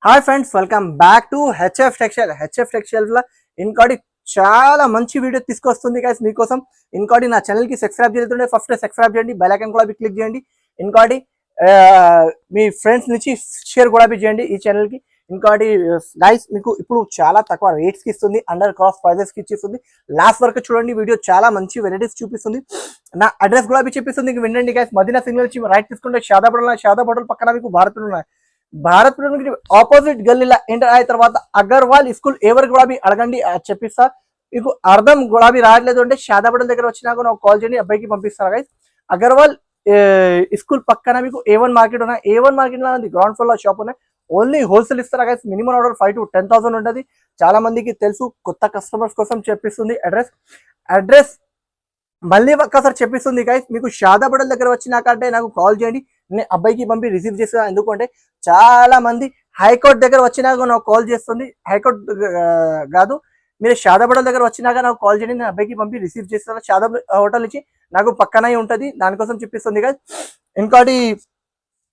Hi friends, welcome back to HF textile. HF textile లో ఇంకోటి చాలా మంచి వీడియో తీసుకొస్తుంది గైస్ మీకోసం. ఇంకోటి నా ఛానల్ కి సబ్స్క్రైబ్ చేస్తుంటే ఫస్ట్ సబ్స్క్రైబ్ చేయండి, బెల్ ఐకాన్ కూడా క్లిక్ చేయండి. ఇంకోటి మీ ఫ్రెండ్స్ నుంచి షేర్ కూడా చేయండి ఈ ఛానల్ కి. ఇంకోటి గైస్ మీకు ఇప్పుడు చాలా తక్కువ రేట్స్ కి ఇస్తుంది, అండర్ కాస్ట్ ప్రైజెస్ కి ఇచ్చేస్తుంది. లాస్ట్ వరకు చూడండి, వీడియో చాలా మంచి వెరైటీస్ చూపిస్తుంది. నా అడ్రస్ కూడా చెప్పిస్తుంది, వినండి గైస్. మదీనా సిగ్నల్ నుంచి రైట్ తీసుకుంటే షాదాపడల్ పక్కన మీకు భారత్ ఉన్నాయి. భారత్ ఆపోజిట్ గల్లీలో ఎంటర్ అయిన తర్వాత అగర్వాల్ స్కూల్ ఎవరికి కూడా అడగండి, చెప్పిస్తా. మీకు అర్థం గులాబీ రావట్లేదు అంటే షాదాపడల్ దగ్గర వచ్చినాక నాకు కాల్ చేయండి, అబ్బాయికి పంపిస్తారా గైస్. అగర్వాల్ స్కూల్ పక్కన మీకు A1 మార్కెట్ ఉన్నాయి. A1 మార్కెట్ లో గ్రౌండ్ ఫ్లోర్ లో షాప్ ఉన్నాయి. ఓన్లీ హోల్సేల్ ఇస్తారా గైస్. మినిమం ఆర్డర్ 5,000 to 10,000 ఉంటుంది. చాలా మందికి తెలుసు, కొత్త కస్టమర్స్ కోసం చెప్పిస్తుంది. అడ్రస్ మళ్ళీ ఒక్కసారి చెప్పిస్తుంది గైస్. మీకు షాదాపడల్ దగ్గర వచ్చినాకంటే నాకు కాల్ చేయండి, నేను అబ్బాయికి పంపి రిసీవ్ చేస్తా. ఎందుకంటే చాలా మంది హైకోర్టు దగ్గర వచ్చినాక నాకు కాల్ చేస్తుంది. హైకోర్టు కాదు, మీరు షాదాపడల్ దగ్గర వచ్చినాక నాకు కాల్ చేయండి, నేను అబ్బాయికి పంపి రిసీవ్ చేస్తాను. షాదాబ్ హోటల్ నుంచి నాకు పక్కనే ఉంటుంది, దానికోసం చెప్పిస్తుంది గైస్. ఇంకోటి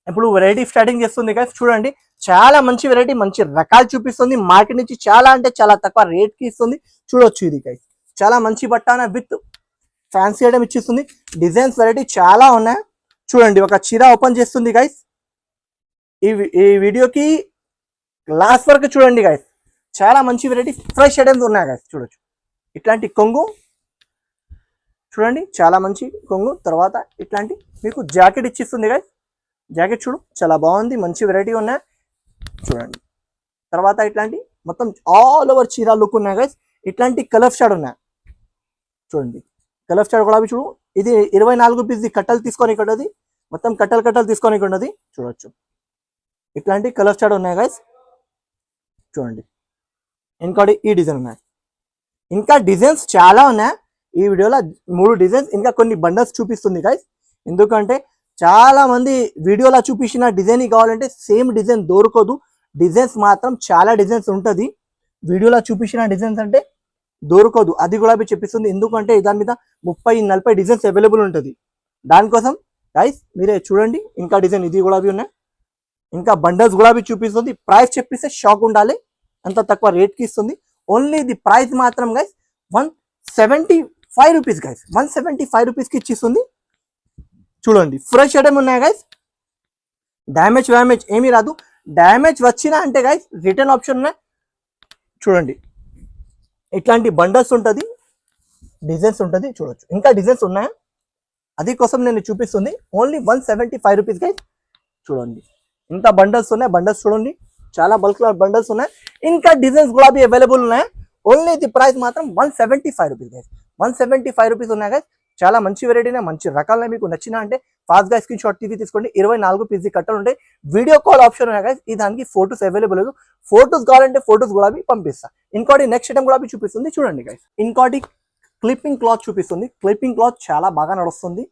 ఇప్పుడు వెరైటీ స్టార్టింగ్ చేస్తుంది గైస్. చూడండి, చాలా మంచి వెరైటీ, మంచి రకాలు చూపిస్తుంది. మార్కెట్ నుంచి చాలా అంటే చాలా తక్కువ రేట్ కి ఇస్తుంది. చూడొచ్చు, ఇది గైస్ చాలా మంచి బట్టాన విత్ ఫ్యాన్సీ ఐటమ్ ఇచ్చిస్తుంది. డిజైన్స్ వెరైటీ చాలా ఉన్నాయి. చూడండి, ఒక చీర ఓపెన్ చేస్తుంది గైస్. ఈ వీడియోకి లాస్ట్ వరకు చూడండి గైస్. చాలా మంచి వెరైటీ ఫ్రెష్ ఐటమ్స్ ఉన్నాయి గైస్. చూడొచ్చు, ఇట్లాంటి కొంగు చూడండి, చాలా మంచి కొంగు. తర్వాత ఇట్లాంటి మీకు జాకెట్ ఇచ్చిస్తుంది గైస్. జాకెట్ చూడు, చాలా బాగుంది, మంచి వెరైటీ ఉన్నాయి. చూడండి, తర్వాత ఇట్లాంటి మొత్తం ఆల్ ఓవర్ చీర లుక్ ఉన్నాయి గైస్. ఇట్లాంటి కలర్ షాడ్ ఉన్నాయి. చూడండి, కలర్ స్టార్ కూడా చూడు. ఇది 24 పీస్ కట్టలు తీసుకొని ఉన్నది, మొత్తం కట్టలు తీసుకొని ఉన్నది. చూడొచ్చు, ఇట్లాంటి కలర్ స్టార్ ఉన్నాయి గైస్. చూడండి, ఇంకోటి ఈ డిజైన్ ఉన్నాయి. ఇంకా డిజైన్స్ చాలా ఉన్నాయి. ఈ వీడియోలో 3 డిజైన్స్, ఇంకా కొన్ని బండల్స్ చూపిస్తుంది గైస్. ఎందుకంటే చాలా మంది వీడియోలో చూపించిన డిజైన్ కావాలంటే సేమ్ డిజైన్ దొరకదు. డిజైన్స్ మాత్రం చాలా డిజైన్స్ ఉంటుంది. వీడియోలో చూపించిన డిజైన్స్ అంటే దొరకదు, అది కూడా చెప్పిస్తుంది. ఎందుకంటే దాని మీద 30-40 డిజైన్స్ అవైలబుల్ ఉంటుంది. దానికోసం గైస్ మీరే చూడండి. ఇంకా డిజైన్ ఇది కూడా ఉన్నాయి. ఇంకా బండల్స్ కూడా చూపిస్తుంది. ప్రైస్ చెప్పిస్తే షాక్ ఉండాలి, అంత తక్కువ రేట్కి ఇస్తుంది. ఓన్లీ ఇది ప్రైస్ మాత్రం గైస్ 175 రూపీస్ గైస్. 175 రూపీస్కి ఇచ్చిస్తుంది. చూడండి, ఫ్రెష్ ఐటమ్ ఉన్నాయి గైస్. డ్యామేజ్ ఏమీ రాదు. డ్యామేజ్ వచ్చినా అంటే గైస్ రిటర్న్ ఆప్షన్ ఉన్నాయి. చూడండి, ఇట్లాంటి బండల్స్ ఉంటుంది, డిజైన్స్ ఉంటుంది. చూడొచ్చు, ఇంకా డిజైన్స్ ఉన్నాయా, అది కోసం నేను చూపిస్తుంది. Only 175 rupees guys. చూడండి, ఇంత బండల్స్ ఉన్నాయి. బండల్స్ చూడండి, చాలా బల్క్ బండల్స్ ఉన్నాయి. ఇంకా డిజైన్స్ కూడా అవైలబుల్ ఉన్నాయి. ఓన్లీ ఇది ప్రైస్ మాత్రం 175 రూపీస్ గైస్. 175 రూపీస్ ఉన్నాయి గైస్. చాలా మంచి వెరైటీనే, మంచి రకాలనే. మీకు నచ్చిన అంటే ఫాస్ట్ గా స్క్రీన్ షాట్ తీసుకోండి. 24 పీస్ కట్టలు ఉంటాయి. వీడియో కాల్ ఆప్షన్ ఉన్నాయి గైస్. ఈ దానికి ఫోటోస్ అవైలబుల్ లేదు. ఫోటోస్ కావాలంటే ఫోటోస్ కూడా పంపిస్తా. ఇంకోటి నెక్స్ట్ ఐటమ్ కూడా చూపిస్తుంది. చూడండి గైస్, ఇంకోటి క్లిప్పింగ్ క్లాత్ చూపిస్తుంది. క్లిప్పింగ్ క్లాత్ చాలా బాగా నడుస్తుంది.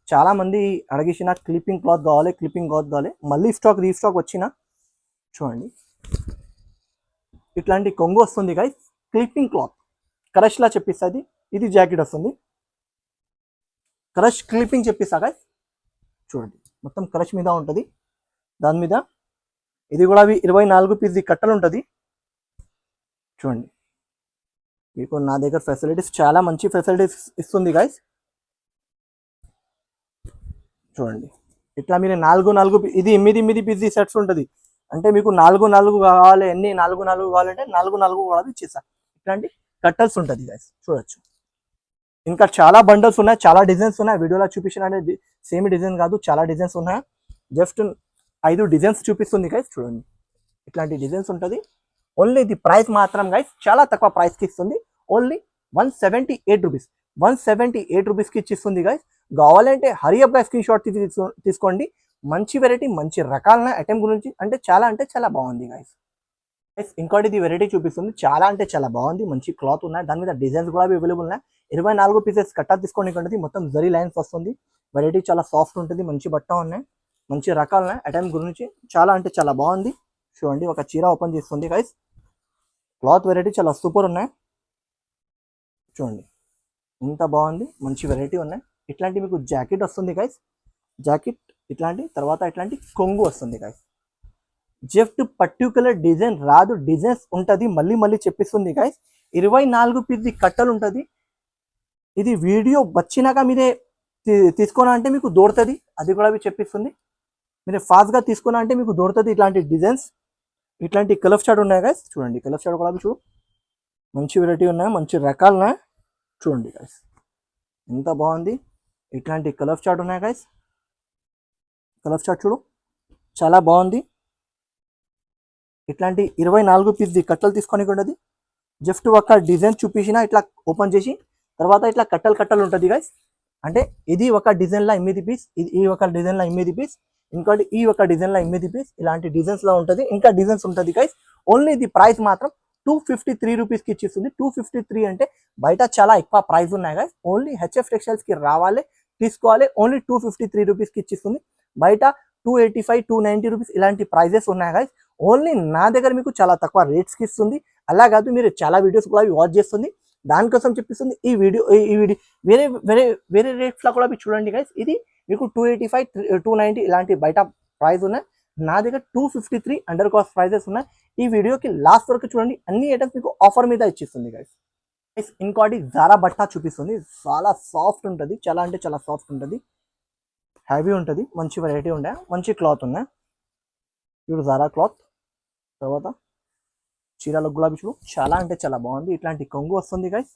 చాలా మంది అడిగిసిన క్లిప్పింగ్ క్లాత్ కావాలి. మళ్ళీ రీస్టాక్ వచ్చిన. చూడండి, ఇట్లాంటి కొంగు వస్తుంది గైస్. క్లిప్పింగ్ క్లాత్ క్రష్ లా చెప్పిస్తుంది. ఇది జాకెట్ వస్తుంది. క్రష్ క్లిప్పింగ్ చెప్పిస్తా గైస్. చూడండి, మొత్తం క్రష్ మీద ఉంటుంది. దాని మీద ఇది కూడా 24 పీస్ కట్టలు ఉంటుంది. చూడండి, మీకు నా దగ్గర ఫెసిలిటీస్ చాలా మంచి ఫెసిలిటీస్ ఇస్తుంది గైస్. చూడండి, ఇట్లా మీరు 4 ఇది 8 పీస్ సెట్స్ ఉంటుంది. అంటే మీకు 4 కావాలి, ఎన్ని 4 కావాలంటే 4 కూడా ఇచ్చేస్తా. ఇట్లాంటి కట్టల్స్ ఉంటుంది గైస్. చూడొచ్చు, ఇంకా చాలా బండల్స్ ఉన్నాయి, చాలా డిజైన్స్ ఉన్నాయి. వీడియోలో చూపించిన అంటే సేమ్ డిజైన్ కాదు, చాలా డిజైన్స్ ఉన్నాయి. జస్ట్ 5 డిజైన్స్ చూపిస్తుంది గైస్. చూడండి, ఇట్లాంటి డిజైన్స్ ఉంటుంది. ఓన్లీ ఇది ప్రైస్ మాత్రం గైస్ చాలా తక్కువ ప్రైస్కి ఇస్తుంది. Only 178 rupees. 178 రూపీస్కి ఇచ్చిస్తుంది గైస్. కావాలంటే హరియప్ గా స్క్రీన్ షాట్ తీసుకోండి. మంచి వెరైటీ, మంచి రకాల ఐటమ్ గురించి అంటే చాలా బాగుంది గైస్. ఇంకోటి ఇది వెరైటీ చూపిస్తుంది. చాలా అంటే చాలా బాగుంది, మంచి క్లాత్ ఉన్నాయి. దాని మీద డిజైన్స్ కూడా అవైలబుల్ ఉన్నాయి. 24 పీసెస్ కట్టా తీసుకోండి. మొత్తం జరీ లైన్స్ వస్తుంది. వెరైటీ చాలా సాఫ్ట్ ఉంటుంది, మంచి బట్ట ఉన్నాయి, మంచి రకాలు ఉన్నాయి. ఐటమ్ గురించి చాలా అంటే చాలా బాగుంది. చూడండి, ఒక చీర ఓపెన్ చేస్తుంది గైస్. క్లాత్ వెరైటీ చాలా సూపర్ ఉన్నాయి. చూడండి, ఇంత బాగుంది, మంచి వెరైటీ ఉన్నాయి. ఇట్లాంటి మీకు జాకెట్ వస్తుంది గైస్. జాకెట్ ఇట్లాంటి, తర్వాత ఇట్లాంటి కొంగు వస్తుంది గైస్. జస్ట్ పర్టికులర్ డిజైన్ రాదు, డిజైన్స్ ఉంటుంది, మళ్ళీ మళ్ళీ చెప్పిస్తుంది గైస్. 24 పీస్ కట్టలు ఉంటుంది. ఇది వీడియో వచ్చినాక మీరే తీసుకున్నా అంటే మీకు దొరుకుతుంది, అది కూడా చెప్పిస్తుంది. మీరు ఫాస్ట్గా తీసుకున్నా అంటే మీకు దొరుకుతుంది ఇట్లాంటి డిజైన్స్. ఇట్లాంటి కలర్ షాట్ ఉన్నాయి గైస్, చూడండి కలర్ షాట్ కూడా చూడు, మంచి వెరైటీ ఉన్నాయి, మంచి రకాలు ఉన్నాయి. చూడండి గైస్ ఎంత బాగుంది. ఇట్లాంటి కలర్ షాట్ ఉన్నాయి గైస్, కలర్ షాట్ చూడు చాలా బాగుంది. ఇట్లాంటి 24 పీస్ కట్టలు తీసుకొని ఉండదు. జస్ట్ ఒక డిజైన్ చూపించిన ఇట్లా ఓపెన్ చేసి తర్వాత ఇట్లా కట్టలు కట్టలు ఉంటుంది గైస్. అంటే ఇది ఒక డిజైన్లో 8 పీస్, ఇది ఈ ఒక డిజైన్లో 8 పీస్, ఇంకోటి ఈ ఒక డిజైన్లో 8 పీస్, ఇలాంటి డిజైన్స్లో ఉంటుంది. ఇంకా డిజైన్స్ ఉంటుంది గైస్. ఓన్లీ ఇది ప్రైస్ మాత్రం 253 రూపీస్కి ఇచ్చిస్తుంది. 253 అంటే బయట చాలా ఎక్కువ ప్రైస్ ఉన్నాయి గైస్. ఓన్లీ హెచ్ఎఫ్ టెక్స్టైల్స్కి రావాలి, తీసుకోవాలి. ఓన్లీ 253 రూపీస్కి ఇచ్చిస్తుంది. బయట 285, 290 రూపీస్ ఇలాంటి ప్రైజెస్ ఉన్నాయి గైస్. ఓన్లీ నా దగ్గర మీకు చాలా తక్కువ రేట్స్కి ఇస్తుంది. అలా కాదు, మీరు చాలా వీడియోస్ కూడా వాచ్ చేస్తుంది, దానికోసం చెప్పిస్తుంది. ఈ వీడియో వేరే వేరే వేరే రేట్స్లో కూడా మీరు చూడండి గైస్. ఇది మీకు 285, 290 ఇలాంటి బయట ప్రైస్ ఉన్నాయి. నా దగ్గర 253 అండర్ కాస్ట్ ప్రైజెస్ ఉన్నాయి. ఈ వీడియోకి లాస్ట్ వరకు చూడండి, అన్ని ఐటమ్స్ మీకు ఆఫర్ మీద ఇచ్చిస్తుంది గైస్. ఇంకోటి జారా బట్ట చూపిస్తుంది, చాలా సాఫ్ట్ ఉంటుంది, చాలా అంటే చాలా సాఫ్ట్ ఉంటుంది, హ్యావీ ఉంటుంది, మంచి వెరైటీ ఉండే, మంచి క్లాత్ ఉన్నాయి. ఇప్పుడు జారా క్లాత్. తర్వాత చీరల గులాబీ చూడు, చాలా అంటే చాలా బాగుంది. ఇట్లాంటి కొంగు వస్తుంది గైస్,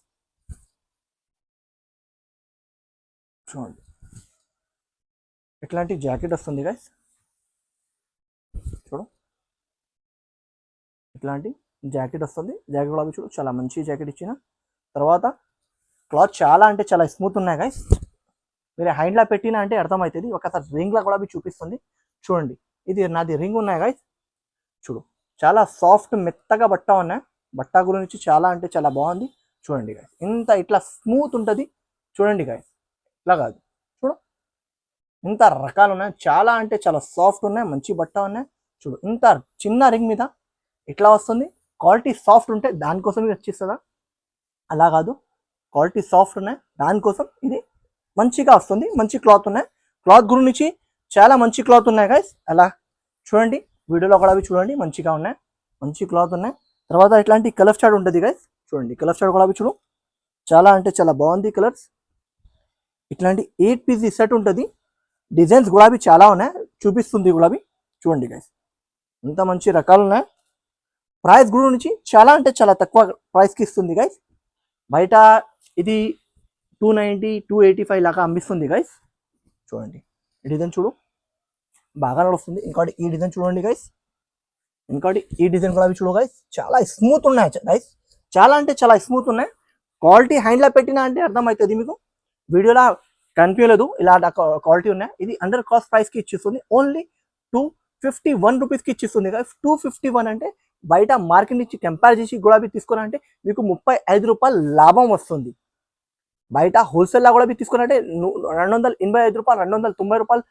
చూడండి ఇట్లాంటి జాకెట్ వస్తుంది గైస్. చూడు ఇట్లాంటి జాకెట్ వస్తుంది, జాకెట్ గులాబీ చూడు చాలా మంచి జాకెట్ ఇచ్చిన. తర్వాత క్లాత్ చాలా అంటే చాలా స్మూత్ ఉన్నాయి గైస్. మీరు హ్యాండ్లో పెట్టినా అంటే అర్థమవుతుంది. ఒకసారి రింగ్లా కూడా చూపిస్తుంది, చూడండి. ఇది నాది రింగ్ ఉన్నాయి గైస్, చూడు చాలా సాఫ్ట్ మెత్తగా బట్ట ఉన్నాయి. బట్ట గురించి చాలా అంటే చాలా బాగుంది. చూడండి గైస్ ఇంత ఇట్లా స్మూత్ ఉంటుంది. చూడండి గైస్ ఇట్లా కాదు, చూడు ఇంత రకాలు ఉన్నాయి, చాలా అంటే చాలా సాఫ్ట్ ఉన్నాయి, మంచి బట్ట ఉన్నాయి. చూడు ఇంత చిన్న రింగ్ మీద ఇట్లా వస్తుంది. క్వాలిటీ సాఫ్ట్ ఉంటే దానికోసం ఇది వచ్చిస్తుందా, అలా కాదు, క్వాలిటీ సాఫ్ట్ ఉన్నాయి, దానికోసం ఇది మంచిగా వస్తుంది. మంచి క్లాత్ ఉన్నాయి, క్లాత్ గురించి చాలా మంచి క్లాత్ ఉన్నాయి గైస్. అలా చూడండి, వీడియోలో కూడా చూడండి, మంచిగా ఉన్నాయి, మంచి క్లాత్ ఉన్నాయి. తర్వాత ఇట్లాంటి కలర్ చార్ట్ ఉంటుంది గైస్, చూడండి కలర్ చార్ట్ కూడా చూడు చాలా అంటే చాలా బాగుంది కలర్స్. ఇట్లాంటి 8 పీస్ సెట్ ఉంటుంది. డిజైన్స్ గులాబీ చాలా ఉన్నాయి, చూపిస్తుంది గులాబీ. చూడండి గైస్ ఇంత మంచి రకాలు ఉన్నాయి. ప్రైస్ గురించి చాలా అంటే చాలా తక్కువ ప్రైస్కి ఇస్తుంది గైస్. బయట ఇది 290, 285 లాగా అమ్మిస్తుంది గైస్. చూడండి ఈ డిజైన్ చూడు బాగా నడుస్తుంది. ఇంకోటి ఈ డిజైన్ చూడండి గైస్, ఇంకోటి ఈ డిజైన్ కూడా చూడు గైస్, చాలా స్మూత్ ఉన్నాయి గైస్, చాలా అంటే చాలా స్మూత్ ఉన్నాయి. క్వాలిటీ హ్యాండ్లో పెట్టినా అంటే అర్థమవుతుంది మీకు, వీడియోలో కనిపించలేదు ఇలా క్వాలిటీ ఉన్నాయి. ఇది అండర్ కాస్ట్ ప్రైస్కి ఇచ్చిస్తుంది. ఓన్లీ 251 రూపీస్కి ఇచ్చిస్తుంది గైస్. 251 అంటే బయట మార్కెట్ నుంచి కంపేర్ చేసి గులాబీ తీసుకున్నారంటే మీకు 35 రూపాయలు లాభం వస్తుంది. బయట హోల్సేల్లో కూడా తీసుకున్నారంటే 285 రూపాయలు, 290 రూపాయలు,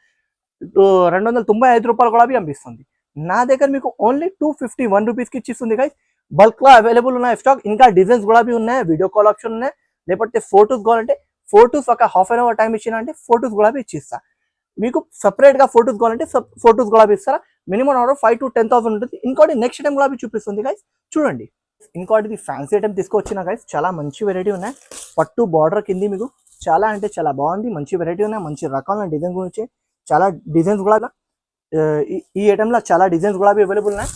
295 రూపాయలు కూడా అనిపిస్తుంది. నా దగ్గర మీకు ఓన్లీ 251 రూపీస్కి ఇచ్చిస్తుంది గైస్. బల్క్లో అవైలబుల్ ఉన్నాయి స్టాక్. ఇంకా డిజైన్స్ కూడా ఉన్నాయి, వీడియో కాల్ ఆప్షన్ ఉన్నాయి, లేకపోతే ఫొటోస్ కావాలంటే ఫొటోస్ ఒక హాఫ్ అన్ అవర్ టైం ఇచ్చినా అంటే ఫొటోస్ కూడా ఇచ్చిస్తా. మీకు సపరేట్గా ఫొటోస్ కావాలంటే ఫొటోస్ కూడా ఇస్తారా. మినిమం ఆర్డర్ 5,000 to 10,000 ఉంటుంది. ఇంకోటి నెక్స్ట్ టైం కూడా చూపిస్తుంది గైస్, చూడండి. ఇంకోటి ఫ్యాన్సీ ఐటమ్ తీసుకొచ్చిన గైస్, చాలా మంచి వెరైటీ ఉన్నాయి. పట్టు బార్డర్ కింది మీకు చాలా అంటే చాలా బాగుంది, మంచి వెరైటీ ఉన్నాయి, మంచి రకాల డిజైన్ గురించి చాలా డిజైన్స్ కూడా ఈ ఐటెంలో చాలా డిజైన్స్ కూడా అవైలబుల్ ఉన్నాయి.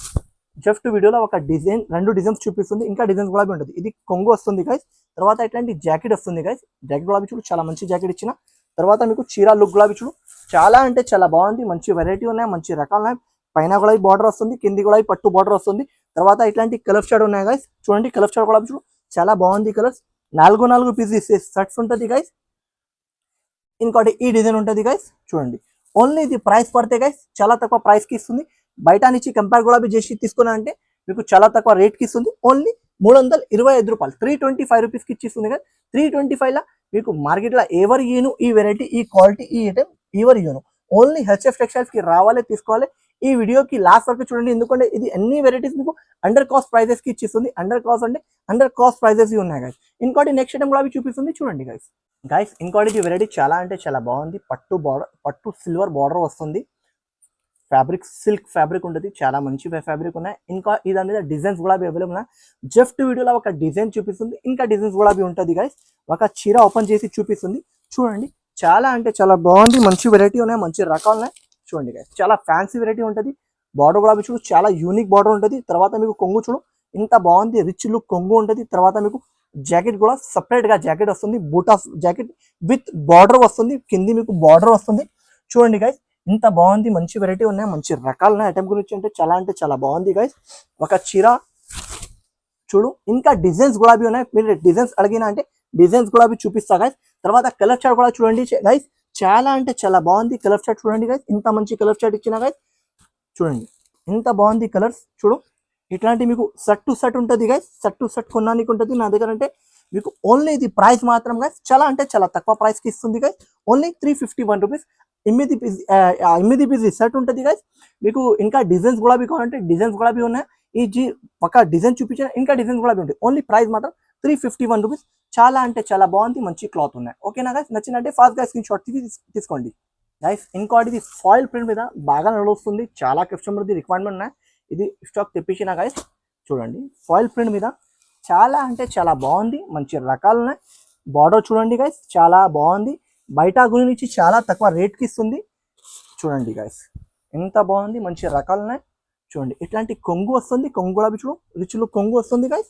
జస్ట్ వీడియోలో ఒక డిజైన్ 2 డిజైన్స్ చూపిస్తుంది, ఇంకా డిజైన్స్ కూడా ఉంటుంది. ఇది కొంగు వస్తుంది గైస్. తర్వాత ఇట్లాంటి జాకెట్ వస్తుంది గైస్, జాకెట్ గులాబీ చూడు చాలా మంచి జాకెట్ ఇచ్చిన. తర్వాత మీకు చీర లుక్ గులాబీ చూడు చాలా అంటే చాలా బాగుంది, మంచి వెరైటీ ఉన్నాయి, మంచి రకాలు ఉన్నాయి. పైన కూడా బార్డర్ వస్తుంది, కింది కూడా పట్టు బార్డర్ వస్తుంది. తర్వాత ఇట్లాంటి కలర్ షాడ్ ఉన్నాయి గైస్, చూడండి కలర్ షాడ్ గులాబీ చూడు చాలా బాగుంది. కలర్స్ 4 పీసెస్ సెట్స్ ఉంటుంది గైస్. ఇంకోటి ఈ డిజైన్ ఉంటుంది గైస్, చూడండి. ఓన్లీ ఇది ప్రైస్ పడితే గైస్ చాలా తక్కువ ప్రైస్కి ఇస్తుంది. బయట నుంచి కంపేర్ కూడా చేసి తీసుకున్నా అంటే మీకు చాలా తక్కువ రేట్కి ఇస్తుంది. ఓన్లీ 325 రూపాయలు, 325 రూపీస్కి ఇచ్చిస్తుంది కదా. 325లా మీకు మార్కెట్లో ఎవరు ఇయ్యను ఈ వెరైటీ, ఈ క్వాలిటీ, ఈ ఐటమ్ ఎవరు ఇయ్యను. ఓన్లీ హెచ్ఎఫ్ టెక్స్టైల్స్కి రావాలి, తీసుకోవాలి. ఈ వీడియోకి లాస్ట్ వరకు చూడండి, ఎందుకంటే ఇది అన్ని వెరైటీస్ మీకు అండర్ కాస్ట్ ప్రైజెస్కి ఇచ్చిస్తుంది. అండర్ కాస్ట్ అంటే అండర్ కాస్ట్ ప్రైజెస్ ఉన్నాయి గైస్. ఇంకోటి నెక్స్ట్ ఐటమ్ కూడా చూపిస్తుంది, చూడండి గైస్. ఇంకోటి వెరైటీ చాలా అంటే చాలా బాగుంది. పట్టు బార్డర్, పట్టు సిల్వర్ బార్డర్ వస్తుంది. ఫ్యాబ్రిక్ సిల్క్ ఫ్యాబ్రిక్ ఉంటుంది, చాలా మంచి ఫ్యాబ్రిక్ ఉన్నాయి. ఇంకా ఈ దాని మీద డిజైన్స్ కూడా అవైలబుల్ ఉన్నాయి. జస్ట్ వీడియోలో ఒక డిజైన్ చూపిస్తుంది, ఇంకా డిజైన్స్ కూడా ఉంటుంది గైస్. ఒక చీర ఓపెన్ చేసి చూపిస్తుంది చూడండి. చాలా అంటే చాలా బాగుంది, మంచి వెరైటీ ఉన్నాయి, మంచి రకాలు ఉన్నాయి. చూడండి గైస్, చాలా ఫ్యాన్సీ వెరైటీ ఉంటుంది. బార్డర్ కూడా చూడు, చాలా యూనిక్ బార్డర్ ఉంటుంది. తర్వాత మీకు కొంగు చూడు ఇంత బాగుంది, రిచ్ లుక్ కొంగు ఉంటుంది. తర్వాత మీకు జాకెట్ కూడా సపరేట్ గా జాకెట్ వస్తుంది, బూటా జాకెట్ విత్ బార్డర్ వస్తుంది, కింది మీకు బార్డర్ వస్తుంది. చూడండి గైస్, ఇంత బాగుంది, మంచి వెరైటీ ఉన్నాయి, మంచి రకాలు ఉన్నాయి. ఐటమ్ గురించి అంటే చాలా బాగుంది గైస్. ఒక చీర చూడు, ఇంకా డిజైన్స్ కూడా ఉన్నాయి. మీరు డిజైన్స్ అడిగినా అంటే డిజైన్స్ కూడా చూపిస్తా గైస్. తర్వాత కలర్ చార్ట్ కూడా చూడండి గైస్, చాలా అంటే చాలా బాగుంది. కలర్ చార్ట్ చూడండి గైస్, ఇంత మంచి కలర్ చార్ట్ ఇచ్చిన గైస్. చూడండి ఇంత బాగుంది కలర్స్. చూడు ఇట్లాంటి మీకు సెట్ టు సెట్ ఉంటుంది గైస్, సెట్ టు సెట్ కొనడానికి ఉంటుంది నా దగ్గర. అంటే మీకు ఓన్లీ ఇది ప్రైస్ మాత్రం గైస్ చాలా అంటే చాలా తక్కువ ప్రైస్ కి ఇస్తుంది guys. Only 351 rupees. 8 piece set ఉంటుంది గైస్. మీకు ఇంకా డిజైన్స్ కూడా కావాలంటే డిజైన్స్ కూడా ఉన్నాయి. ఈ ఒక డిజైన్ చూపించిన ఇంకా డిజైన్స్ కూడా ఉంటాయి. ఓన్లీ ప్రైస్ మాత్రం 351 రూపీస్. చాలా అంటే చాలా బాగుంది, మంచి క్లాత్ ఉన్నాయి. ఓకేనా గైస్, నచ్చినట్టే ఫాస్ట్ గా స్క్రీన్ షాట్ తీసుకోండి గైస్. ఇంకోటి ఇది ఫాయిల్ ప్రింట్ మీద బాగా నడుస్తుంది, చాలా కస్టమర్ రిక్వైర్మెంట్ ఉన్నాయి. ఇది స్టాక్ తెప్పించిన గైస్. చూడండి ఫాయిల్ ప్రింట్ మీద చాలా అంటే చాలా బాగుంది, మంచి రకాలు ఉన్నాయి. బార్డర్ చూడండి గైస్, చాలా బాగుంది. బయట గురించి చాలా తక్కువ రేట్కి ఇస్తుంది. చూడండి గైస్, ఎంత బాగుంది, మంచి రకాలు ఉన్నాయి. చూడండి ఇట్లాంటి కొంగు వస్తుంది, కొంగు కూడా చూడు రిచ్ లుక్ కొంగు వస్తుంది గైస్.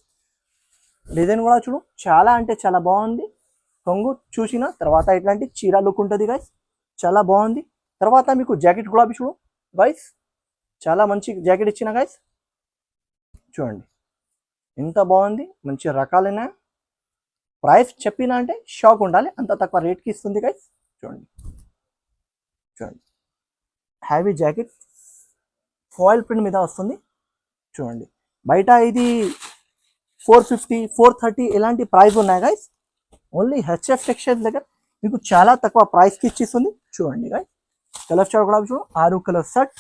డిజైన్ కూడా చూడు, చాలా అంటే చాలా బాగుంది. కొంగు చూసిన తర్వాత ఇట్లాంటి చీర లుక్ ఉంటుంది గైస్, చాలా బాగుంది. తర్వాత మీకు జాకెట్ కూడా చూడు గైస్, చాలా మంచి జాకెట్ ఇచ్చిన గైస్. చూడండి ఎంత బాగుంది, మంచి రకాలైన. ప్రైస్ చెప్పినా అంటే షాక్ ఉండాలి, అంత తక్కువ రేట్కి ఇస్తుంది గైస్. చూడండి చూడండి హ్యావీ జాకెట్ ఫాయిల్ ప్రింట్ మీద వస్తుంది. చూడండి బయట ఇది 450 430 ఇలాంటి ప్రైస్ ఉన్నాయి గైస్. ఓన్లీ హెచ్ఎఫ్ టెక్స్టైల్స్ దగ్గర మీకు చాలా తక్కువ ప్రైస్కి ఇచ్చిస్తుంది. చూడండి గైస్, కలర్ చార్ట్ కూడా చూడు, 6 కలర్ సెట్.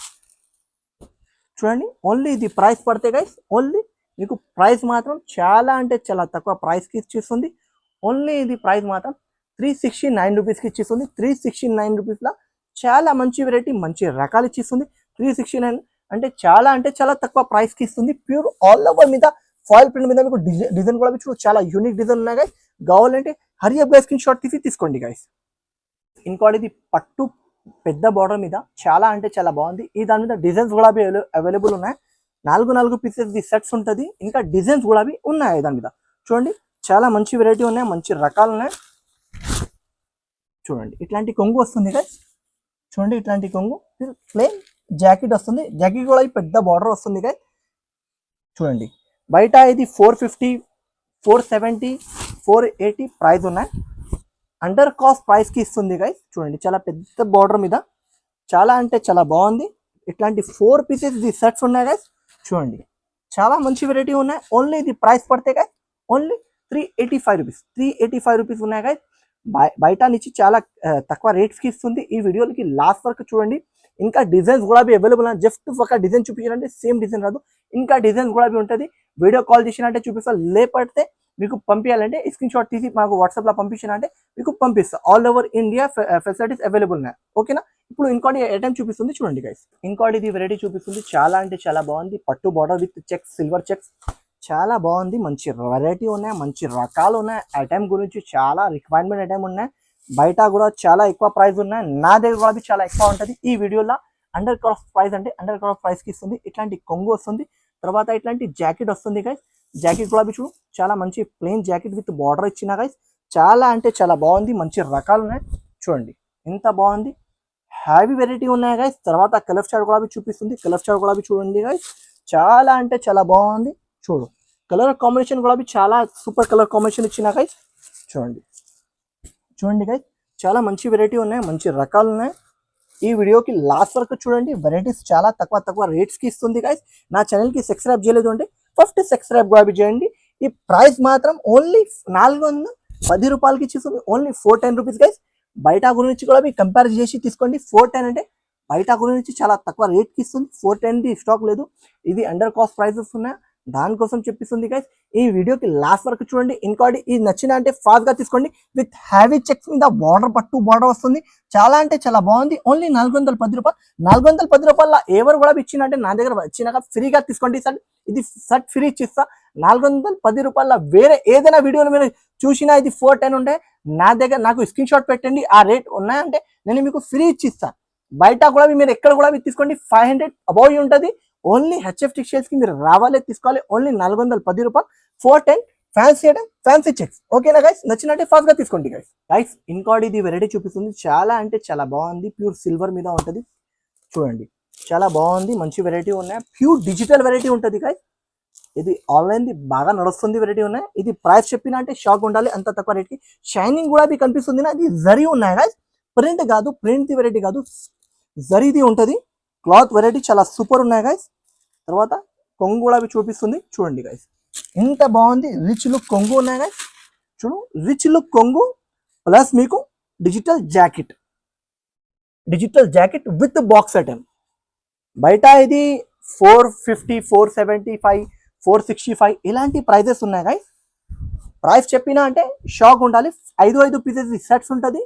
చూడండి ఓన్లీ ఇది ప్రైస్ పడితే గైస్, ఓన్లీ మీకు ప్రైస్ మాత్రం చాలా అంటే చాలా తక్కువ ప్రైస్కి ఇచ్చిస్తుంది. ఓన్లీ ఇది ప్రైస్ మాత్రం 369 రూపీస్కి ఇచ్చిస్తుంది. 369 రూపీస్లో చాలా మంచి వెరైటీ, మంచి రకాలు ఇచ్చిస్తుంది. 369 అంటే చాలా తక్కువ ప్రైస్కి ఇస్తుంది. ప్యూర్ ఆల్ ఓవర్ మీద ఫాయిల్ ప్రింట్ మీద మీకు డిజైన్ కూడా చూడు, చాలా యూనిక్ డిజైన్ ఉన్నాయి గైస్. కావాలంటే హరియప్ గా స్క్రీన్ షాట్ తీసుకోండి గైస్. ఇంకోటి ఇది పట్టు పెద్ద బార్డర్ మీద చాలా అంటే చాలా బాగుంది. ఈ దాని మీద డిజైన్స్ కూడా అవైలబుల్ ఉన్నాయి. 4 పీసెస్ ది సెట్స్ ఉంటుంది, ఇంకా డిజైన్స్ కూడా ఉన్నాయి దాని మీద. చూడండి చాలా మంచి వెరైటీ ఉన్నాయి, మంచి రకాలు ఉన్నాయి. చూడండి ఇట్లాంటి కొంగు వస్తుంది గైస్. చూడండి ఇట్లాంటి కొంగు ప్లేన్ జాకెట్ వస్తుంది, జాకెట్ కూడా పెద్ద బార్డర్ వస్తుంది గైస్. చూడండి బయట ఇది 450 470 480 ప్రైస్ ఉన్నాయి. అండర్ కాస్ట్ ప్రైస్కి ఇస్తుంది గైస్. చూడండి చాలా పెద్ద బార్డర్ మీద చాలా అంటే చాలా బాగుంది. ఇట్లాంటి 4 పీసెస్ ది సెట్స్ ఉన్నాయి గైస్. చూడండి చాలా మంచి వెరైటీ ఉన్నాయి. ఓన్లీ ఇది ప్రైస్ పడితే గైస్ ఓన్లీ 385 రూపీస్. 385 రూపీస్ ఉన్నాయి గైస్. బయట నుంచి చాలా తక్కువ రేట్స్కి ఇస్తుంది. ఈ వీడియోకి లాస్ట్ వరకు చూడండి. ఇంకా డిజైన్స్ కూడా అవైలబుల్ ఉన్నాయి. జస్ట్ ఒక డిజైన్ చూపించాలంటే సేమ్ డిజైన్ రాదు, ఇంకా డిజైన్స్ కూడా ఉంటుంది. వీడియో కాల్ చేసినంటే చూపిస్తా, లేకపోతే మీకు పంపించాలంటే స్క్రీన్ షాట్ తీసి మాకు వాట్సాప్లో పంపించాలంటే మీకు పంపిస్తా. All over India facilities available ఉన్నాయి. ఓకేనా. ఇప్పుడు ఇంకోటి ఐటమ్ చూపిస్తుంది చూడండి గైస్. ఇంకోటి ఇది వెరైటీ చూపిస్తుంది, చాలా అంటే చాలా బాగుంది. పట్టు border with checks, silver checks, చాలా బాగుంది. మంచి వెరైటీ ఉన్నాయి, మంచి రకాలు ఉన్నాయి. ఐటమ్ గురించి చాలా రిక్వైర్మెంట్ ఐటమ్ ఉన్నాయి. బయట కూడా చాలా ఎక్కువ ప్రైస్ ఉన్నాయి, నా దగ్గర కూడా చాలా ఎక్కువ ఉంటుంది. ఈ వీడియోలో అండర్ క్రాఫ్ట్ ప్రైస్ అంటే అండర్ క్రాఫ్ట్ ప్రైస్కి ఇస్తుంది. ఇట్లాంటి కొంగు వస్తుంది, తర్వాత ఇట్లాంటి జాకెట్ వస్తుంది గైస్. జాకెట్ కూడా చూడు, చాలా మంచి ప్లెయిన్ జాకెట్ విత్ బార్డర్ ఇచ్చిన గైస్. చాలా అంటే చాలా బాగుంది, మంచి రకాలు ఉన్నాయి. చూడండి ఎంత బాగుంది, హ్యావీ వెరైటీ ఉన్నాయి గైస్. తర్వాత కలర్ చార్ట్ కూడా చూపిస్తుంది, కలర్ చార్ట్ కూడా చూడండి గైస్. చాలా అంటే చాలా బాగుంది. చూడు కలర్ కాంబినేషన్ కూడా చాలా సూపర్ కలర్ కాంబినేషన్ ఇచ్చిన గైస్. చూడండి గైస్, చాలా మంచి వెరైటీ ఉన్నాయి, మంచి రకాలు ఉన్నాయి. ఈ వీడియోకి లాస్ట్ వరకు చూడండి. వెరైటీస్ చాలా తక్కువ రేట్స్కి ఇస్తుంది గైస్. నా ఛానల్కి సబ్స్క్రైబ్ చేయలేదు అంటే ఫస్ట్ సబ్స్క్రైబ్ కూడా చేయండి. ఈ ప్రైస్ మాత్రం ఓన్లీ 410 రూపాయలకి ఇచ్చేస్తుంది. Only 410 rupees guys. బయట గురించి కూడా మీరు కంపేర్ చేసి తీసుకోండి. 410 అంటే బయట గురించి చాలా తక్కువ రేట్కి ఇస్తుంది. 410ది స్టాక్ లేదు, ఇది అండర్ కాస్ట్ ప్రైజెస్ ఉన్నాయి. దానికోసం చెప్పిస్తుంది గైస్. ఈ వీడియోకి లాస్ట్ వరకు చూడండి. ఇంకోటి ఇది నచ్చిన అంటే ఫాస్ట్ గా తీసుకోండి. విత్ హ్యావీ చెక్స్ మీద బార్డర్ పట్టు బార్డర్ వస్తుంది. చాలా అంటే చాలా బాగుంది. ఓన్లీ 410 రూపాయలు. 410 రూపాయల ఎవరు కూడా ఇచ్చినంటే నా దగ్గర వచ్చినాక ఫ్రీగా తీసుకోండి సార్. ఇది షర్ట్ ఫ్రీ ఇచ్చిస్తా. 410 రూపాయల వేరే ఏదైనా వీడియోలు మీరు చూసినా ఇది 410 ఉంటే నా దగ్గర నాకు స్క్రీన్ షాట్ పెట్టండి. ఆ రేట్ ఉన్నాయంటే నేను మీకు ఫ్రీ ఇచ్చిస్తా. బయట కూడా మీరు ఎక్కడ కూడా తీసుకోండి 500 అబౌవ్ ఉంటుంది. ఓన్లీ హెచ్ఎఫ్ టెక్స్టైల్స్ కి మీరు రావాలి, తీసుకోవాలి. ఓన్లీ 410 రూపాయలు. 410 ఫ్యాన్సీ చెక్స్. ఓకేనా గైస్? నచ్చినట్టే ఫాస్ట్ గా తీసుకోండి గైస్. గైస్ ఇంకోటి ఇది వెరైటీ చూపిస్తుంది. చాలా అంటే చాలా బాగుంది. ప్యూర్ సిల్వర్ మీద ఉంటుంది. చూడండి చాలా బాగుంది. మంచి వెరైటీ ఉన్నాయి. ప్యూర్ డిజిటల్ వెరైటీ ఉంటుంది గైస్. ఇది ఆన్లైన్ ది బాగా నడుస్తుంది వెరైటీ ఉన్నాయి. ఇది ప్రైస్ చెప్పినా అంటే షాక్ ఉండాలి, అంత తక్కువ రేట్ కి. షైనింగ్ కూడా కనిపిస్తుంది నా. ఇది జరీ ఉన్నాయి గైస్. ప్రింట్ కాదు, ప్రింట్ ది వెరైటీ కాదు, జరీది ఉంటుంది. క్లాత్ వెరైటీ చాలా సూపర్ ఉన్నాయి గైస్. తర్వాత కొంగు కూడా చూపిస్తుంది. చూడండి గైస్ ఎంత బాగుంది. రిచ్ లుక్ కొంగు ఉన్నాయి గైస్. చూడు రిచ్ లుక్ కొంగు ప్లస్ మీకు digital jacket with box item. బయట ఇది 450, 475, 465 ఇలాంటి ప్రైజెస్ ఉన్నాయి గైస్. ప్రైస్ చెప్పినా అంటే షాక్ ఉండాలి. 5 పీసెస్ సెట్స్ ఉంటుంది.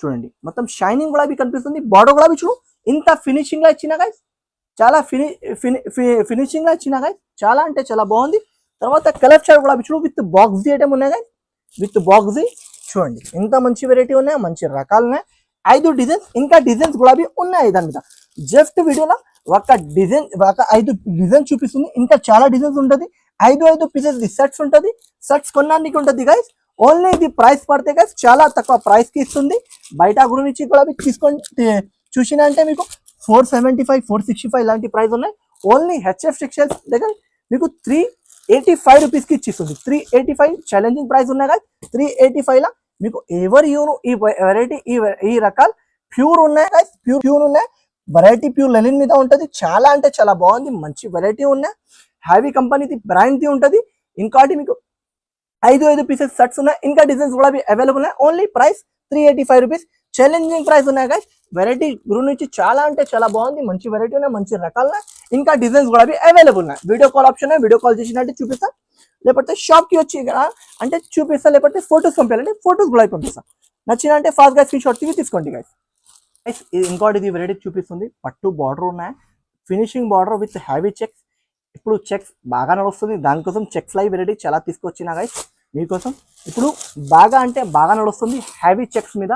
చూడండి మొత్తం షైనింగ్ కూడా కనిపిస్తుంది. బార్డర్ కూడా చూడు ఇంత ఫినిషింగ్ లా ఇచ్చిన గైస్. చాలా ఫినిషింగ్ లా ఇచ్చిన గైస్. చాలా అంటే చాలా బాగుంది. తర్వాత కలర్ చార్ట్ కూడా చూడు విత్ బాక్స్ ఐటమ్ ఉన్నాయి గైస్. విత్ బాక్స్ చూడండి ఎంత మంచి వెరైటీ ఉన్నాయి, మంచి రకాలు ఉన్నాయి. 5 డిజైన్స్ ఇంకా డిజైన్స్ కూడా ఉన్నాయి దాని మీద. జస్ట్ వీడియోలో ఒక 5 డిజైన్ చూపిస్తుంది. ఇంకా చాలా డిజైన్స్ ఉంటుంది. 5 పీసెస్ సెట్స్ ఉంటుంది. సెట్స్ కొనడానికి ఉంటుంది గైస్. ఓన్లీ ఇది ప్రైస్ పడితే గైస్ చాలా తక్కువ ప్రైస్ కి ఇస్తుంది. బయట గురించి కూడా తీసుకోండి. చూసినా అంటే మీకు 475, 465 ఇలాంటి ప్రైస్ ఉన్నాయి. ఓన్లీ హెచ్ఎఫ్ టెక్స్టైల్స్ దగ్గర మీకు 385 రూపీస్ కి ఇచ్చిస్తుంది. 385 ఛాలెంజింగ్ ప్రైస్ ఉన్నాయి గైస్. 385 లా మీకు ఎవరు ఈ వెరైటీ ఈ రకాలు ప్యూర్ ఉన్నాయి గైస్. ప్యూర్ ఉన్నాయి. వెరైటీ ప్యూర్ లెనిన్ మీద ఉంటుంది. చాలా అంటే చాలా బాగుంది. మంచి వెరైటీ ఉన్నాయి. హ్యావీ కంపెనీది బ్రాండ్ ది ఉంటుంది. ఇంకోటి మీకు 5 పీసెస్ సెట్స్ ఉన్నాయి. ఇంకా డిజైన్స్ కూడా అవైలబుల్ ఉన్నాయి. Only price 385 rupees. Challenging price ఉన్నాయి గైస్. వెరైటీ గురించి చాలా అంటే చాలా బాగుంది. మంచి వెరైటీ ఉన్నాయి, మంచి రకాలు ఇంకా డిజైన్స్ కూడా అవైలబుల్ ఉన్నాయి. Video call option, video call చేసినట్టు చూపిస్తా. లేకపోతే షాప్ కి వచ్చి అంటే చూపిస్తా. లేకపోతే ఫొటోస్ పంపించాలంటే ఫొటోస్ కూడా పంపిస్తా. నచ్చిన అంటే ఫాస్ట్ గా స్క్రీన్ షాట్ తీసుకోండి గైస్. ఇంకోటి ఇది వెరైటీ చూపిస్తుంది. పట్టు బార్డర్ ఉన్నాయి. Finishing border with heavy checks. ఇప్పుడు చెక్స్ బాగా నడుస్తుంది. దానికోసం చెక్స్ లైవ్ వెరైటీ చాలా తీసుకొచ్చిన గైస్ మీకోసం. ఇప్పుడు బాగా అంటే బాగా నడుస్తుంది హ్యావీ చెక్స్ మీద.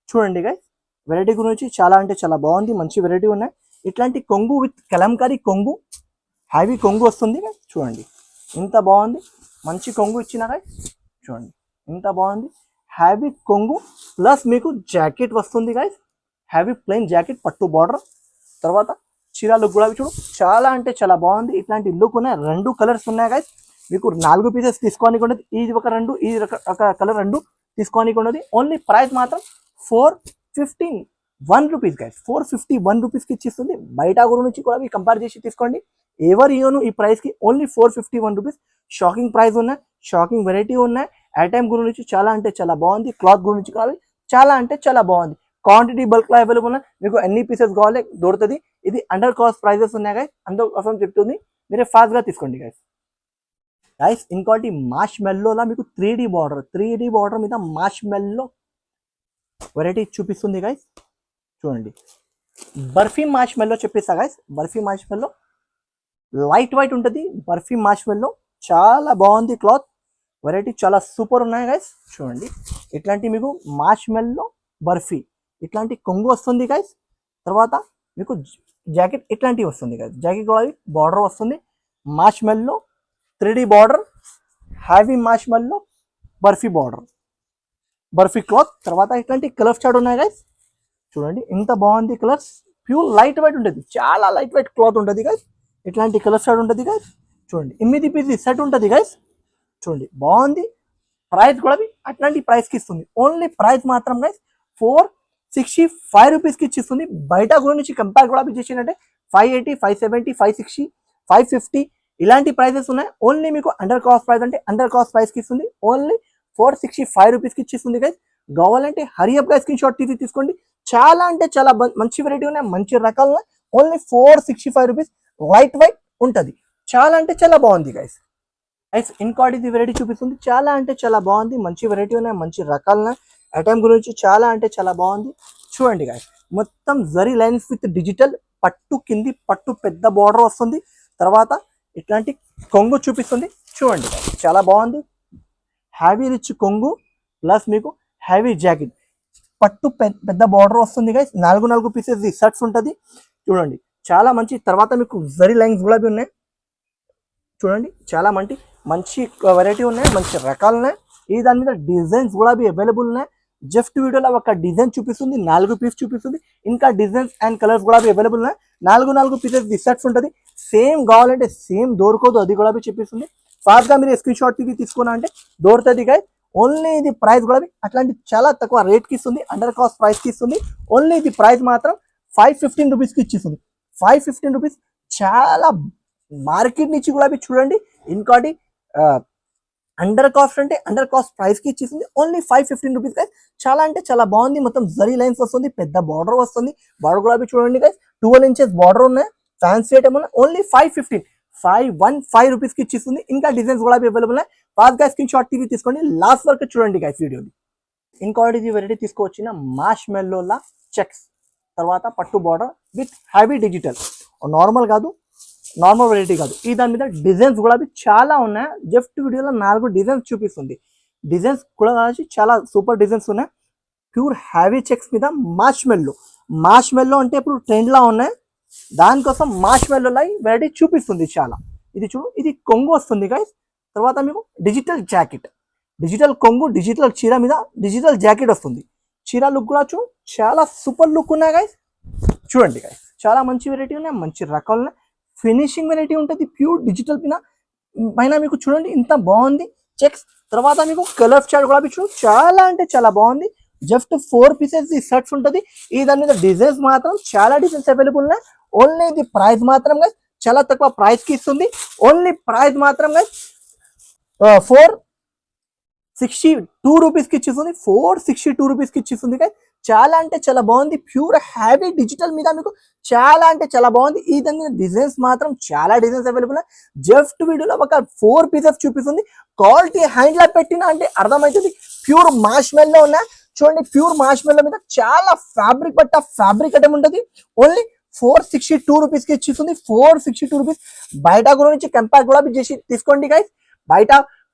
చూడండి గైస్ వెరైటీ గురించి చాలా అంటే చాలా బాగుంది. మంచి వెరైటీ ఉన్నాయి. ఇట్లాంటి కొంగు విత్ కలంకారీ కొంగు, హ్యావీ కొంగు వస్తుంది గైస్. చూడండి ఇంత బాగుంది. మంచి కొంగు ఇచ్చిన గైస్. చూడండి ఇంత బాగుంది. హ్యావీ కొంగు ప్లస్ మీకు జాకెట్ వస్తుంది గైస్. హ్యావీ ప్లెయిన్ జాకెట్ పట్టు బార్డర్. తర్వాత చీర లుక్ కూడా చూడు చాలా అంటే చాలా బాగుంది. ఇట్లాంటి లుక్ ఉన్నాయి. 2 కలర్స్ ఉన్నాయి గైస్. మీకు 4 పీసెస్ తీసుకోనికి ఉండదు. ఇది ఒక 2, ఇది ఒక కలర్ 2 తీసుకోనికి ఉండదు. ఓన్లీ ప్రైస్ మాత్రం 451 రూపీస్ గైస్. 451 రూపీస్కి ఇచ్చిస్తుంది. బయట గురించి కూడా మీరు కంపేర్ చేసి తీసుకోండి. ఎవరు ఇవ్వను ఈ ప్రైస్కి. Only 451 rupees. షాకింగ్ ప్రైస్ ఉన్నాయి. షాకింగ్ వెరైటీ ఉన్నాయి. ఐటమ్ గురించి చాలా అంటే చాలా బాగుంది. క్లాత్ గురించి కూడా చాలా అంటే చాలా బాగుంది. క్వాంటిటీ బల్క్ లో అవైలబుల్ ఉన్నాయి. మీకు ఎన్ని పీసెస్ కావాలి దొరుకుతుంది. ఇది అండర్ కాస్ట్ ప్రైజెస్ ఉన్నాయి గైస్. అందుకోసం చెప్తుంది మీరే ఫాస్ట్ గా తీసుకోండి గైస్. ఇంకోటి మాష్ మెల్లోలా మీకు 3D బార్డర్ మీద మాష్ మెల్లో వెరైటీ చూపిస్తుంది గైస్. చూడండి బర్ఫీ మాష్ మెల్లో చెప్పేస్తా గైస్. బర్ఫీ మాష్ మెల్లో లైట్ వైట్ ఉంటుంది. బర్ఫీ మాష్ మెల్లో చాలా బాగుంది. క్లాత్ వెరైటీ చాలా సూపర్ ఉన్నాయి గైస్. చూడండి ఇట్లాంటి మీకు మాష్ మెల్లో బర్ఫీ ఇట్లాంటి కొంగు వస్తుంది గైస్. తర్వాత మీకు జాకెట్ ఇట్లాంటివి వస్తుంది గైస్. జాకెట్ కూడా బార్డర్ వస్తుంది. మాష్ మెల్లో 3D బార్డర్, హ్యావీ మాష్ మెల్లో బర్ఫీ బార్డర్, బర్ఫీ క్లాత్. తర్వాత ఇట్లాంటి కలర్స్ చార్ట్ ఉన్నాయి గైస్. చూడండి ఎంత బాగుంది. కలర్స్ ప్యూర్ లైట్ వైట్ ఉంటుంది. చాలా లైట్ వైట్ క్లాత్ ఉంటుంది గైస్. ఇట్లాంటి కలర్స్ చార్ట్ ఉంటుంది గైస్. చూడండి 8 పీసెస్ సెట్ ఉంటుంది గైస్. చూడండి బాగుంది. ప్రైస్ కూడా అట్లాంటి ప్రైస్కి ఇస్తుంది. ఓన్లీ ప్రైస్ మాత్రం గైస్ 465 రూపీస్కి ఇచ్చిస్తుంది. బయట గురించి కంపేర్ కూడా చేసినట్టే 580, 570, 560, 550 ఇలాంటి ప్రైజెస్ ఉన్నాయి. ఓన్లీ మీకు అండర్ కాస్ట్ ప్రైస్ అంటే అండర్ కాస్ట్ ప్రైస్కి ఇస్తుంది. ఓన్లీ 465 రూపీస్కి ఇచ్చిస్తుంది గైస్. కావాలంటే హరియప్ గా స్క్రీన్ షాట్ తీసుకోండి. చాలా అంటే చాలా మంచి వెరైటీ ఉన్నాయి, మంచి రకాలు ఉన్నాయి. Only 465 rupees. లైట్ వైట్ ఉంటుంది. చాలా అంటే చాలా బాగుంది గైస్. గైస్ ఇన్కాట్ ఇది వెరైటీ చూపిస్తుంది, చాలా అంటే చాలా బాగుంది, మంచి వెరైటీ ఉన్నాయి, మంచి రకాల ఐటమ్ గురించి చాలా అంటే చాలా బాగుంది. చూడండి గైస్, మొత్తం జరీ లైన్స్ విత్ డిజిటల్ పట్టు కింది పట్టు పెద్ద బార్డర్ వస్తుంది. తర్వాత ఇట్లాంటి కొంగు చూపిస్తుంది. చూడండి guys, చాలా బాగుంది. హ్యావీ రిచ్ కొంగు ప్లస్ మీకు హ్యావీ జాకెట్ పట్టు పెద్ద బార్డర్ వస్తుంది గైస్. 4 పీసెస్ షర్ట్స్ ఉంటుంది. చూడండి చాలా మంచి. తర్వాత మీకు జరీ లైన్స్ కూడా ఉన్నాయి. చూడండి చాలా మంచి వెరైటీ ఉన్నాయి, మంచి రకాలు ఉన్నాయి. ఈ దాని మీద డిజైన్స్ కూడా అవైలబుల్ ఉన్నాయి. జస్ట్ వీడియోలో ఒక డిజైన్ చూపిస్తుంది, 4 పీస్ చూపిస్తుంది. ఇంకా డిజైన్స్ అండ్ కలర్స్ కూడా అవైలబుల్ ఉన్నాయి. 4 పీసెస్ షర్ట్స్ ఉంటుంది. సేమ్ కావాలంటే సేమ్ దొరకదు, అది కూడా చూపిస్తుంది. ఫాస్ట్ గా మీరు స్క్రీన్ షాట్ తీసుకున్నా అంటే దొరుకుతుంది గైస్. ఓన్లీ ఇది ప్రైస్ కూడా అట్లాంటి చాలా తక్కువ రేట్ కి ఇస్తుంది, అండర్ కాస్ట్ ప్రైస్ కి ఇస్తుంది. ఓన్లీ ఇది ప్రైస్ మాత్రం 515 రూపీస్ కి ఇచ్చిస్తుంది. 515 రూపీస్ చాలా మార్కెట్ నుంచి కూడా చూడండి. ఇంకోటి అండర్ కాస్ట్ అంటే అండర్ కాస్ట్ ప్రైస్ కి ఇచ్చేసింది. Only 515 rupees guys. చాలా అంటే చాలా బాగుంది. మొత్తం జరీ లైన్స్ వస్తుంది, పెద్ద బార్డర్ వస్తుంది. బార్డర్ కూడా చూడండి గైస్, 12 ఇంచెస్ బార్డర్ ఉన్నాయి. ఫ్యాన్సీ ఐటమ్ ఉన్నాయి. ఓన్లీ 515 రూపీస్ కి ఇచ్చేస్తుంది. ఇంకా డిజైన్స్ కూడా అవైలబుల్ ఉన్నాయి. ఫాస్ట్ గా స్క్రీన్ షాట్ తీసుకోండి. లాస్ట్ వరకు చూడండి గైస్ వీడియోని. ఇంకోటి ఇది వెరైటీ తీసుకొచ్చిన మాష్ మెల్లోలా చెక్స్, తర్వాత పట్టు బార్డర్ విత్ హ్యావీ డిజిటల్. నార్మల్ కాదు, నార్మల్ వెరైటీ కాదు. ఈ దాని మీద డిజైన్స్ కూడా చాలా ఉన్నాయి. జస్ట్ వీడియోలో 4 డిజైన్స్ చూపిస్తుంది. డిజైన్స్ కూడా చాలా సూపర్ డిజైన్స్ ఉన్నాయి. ప్యూర్ హ్యావీ చెక్స్ మీద మాష్ మెల్లో అంటే ఇప్పుడు ట్రెండ్ లా ఉన్నాయి. దానికోసం మాష్ మెల్లో వెరైటీ చూపిస్తుంది చాలా. ఇది చూడు, ఇది కొంగు వస్తుంది గైస్. తర్వాత మీకు డిజిటల్ జాకెట్, డిజిటల్ కొంగు, డిజిటల్ చీర మీద డిజిటల్ జాకెట్ వస్తుంది. చీర లుక్ కూడా చాలా సూపర్ లుక్ ఉన్నాయి గైస్. చూడండి గైస్, చాలా మంచి వెరైటీ ఉన్నాయి, మంచి రకాలు ఉన్నాయి. ఫినిషింగ్ వెరైటీ ఉంటుంది. ప్యూర్ డిజిటల్ పైన మీకు చూడండి ఇంత బాగుంది చెక్స్. తర్వాత మీకు కలర్ చార్ట్ కూడా చూడు, చాలా అంటే చాలా బాగుంది. జస్ట్ 4 పీసెస్ ఈ షర్ట్స్ ఉంటుంది. ఈ దాని మీద డిజైన్స్ మాత్రం చాలా డిజైన్స్ అవైలబుల్ ఉన్నాయి. ఓన్లీ ఇది ప్రైస్ మాత్రం గైస్ చాలా తక్కువ ప్రైస్ కి ఇస్తుంది. ఓన్లీ ప్రైస్ మాత్రం గైస్ 462 రూపీస్ కి ఇచ్చేస్తుంది. 462 రూపీస్ కి ఇచ్చేస్తుంది గైస్. చాలా అంటే చాలా బాగుంది. ప్యూర్ హ్యావీ డిజిటల్ మీద మీకు చాలా అంటే చాలా బాగుంది. ఈ దాని మీద డిజైన్స్ మాత్రం చాలా డిజైన్స్ అవైలబుల్. జస్ట్ వీడియోలో ఒక 4 పీసెస్ చూపిస్తుంది. క్వాలిటీ హ్యాండ్ లో పెట్టినా అంటే అర్థమవుతుంది. ప్యూర్ మాష్ మెల్లో ఉన్నాయి. చూడండి, ప్యూర్ మాష్ మెల్లో మీద చాలా ఫ్యాబ్రిక్ ఐటమ్ ఉంటుంది. ఓన్లీ 462 రూపీస్ కి ఇచ్చేస్తుంది. 462 రూపీస్. బయట గురించి కంపేర్ కూడా చేసి తీసుకోండి గైస్. బయట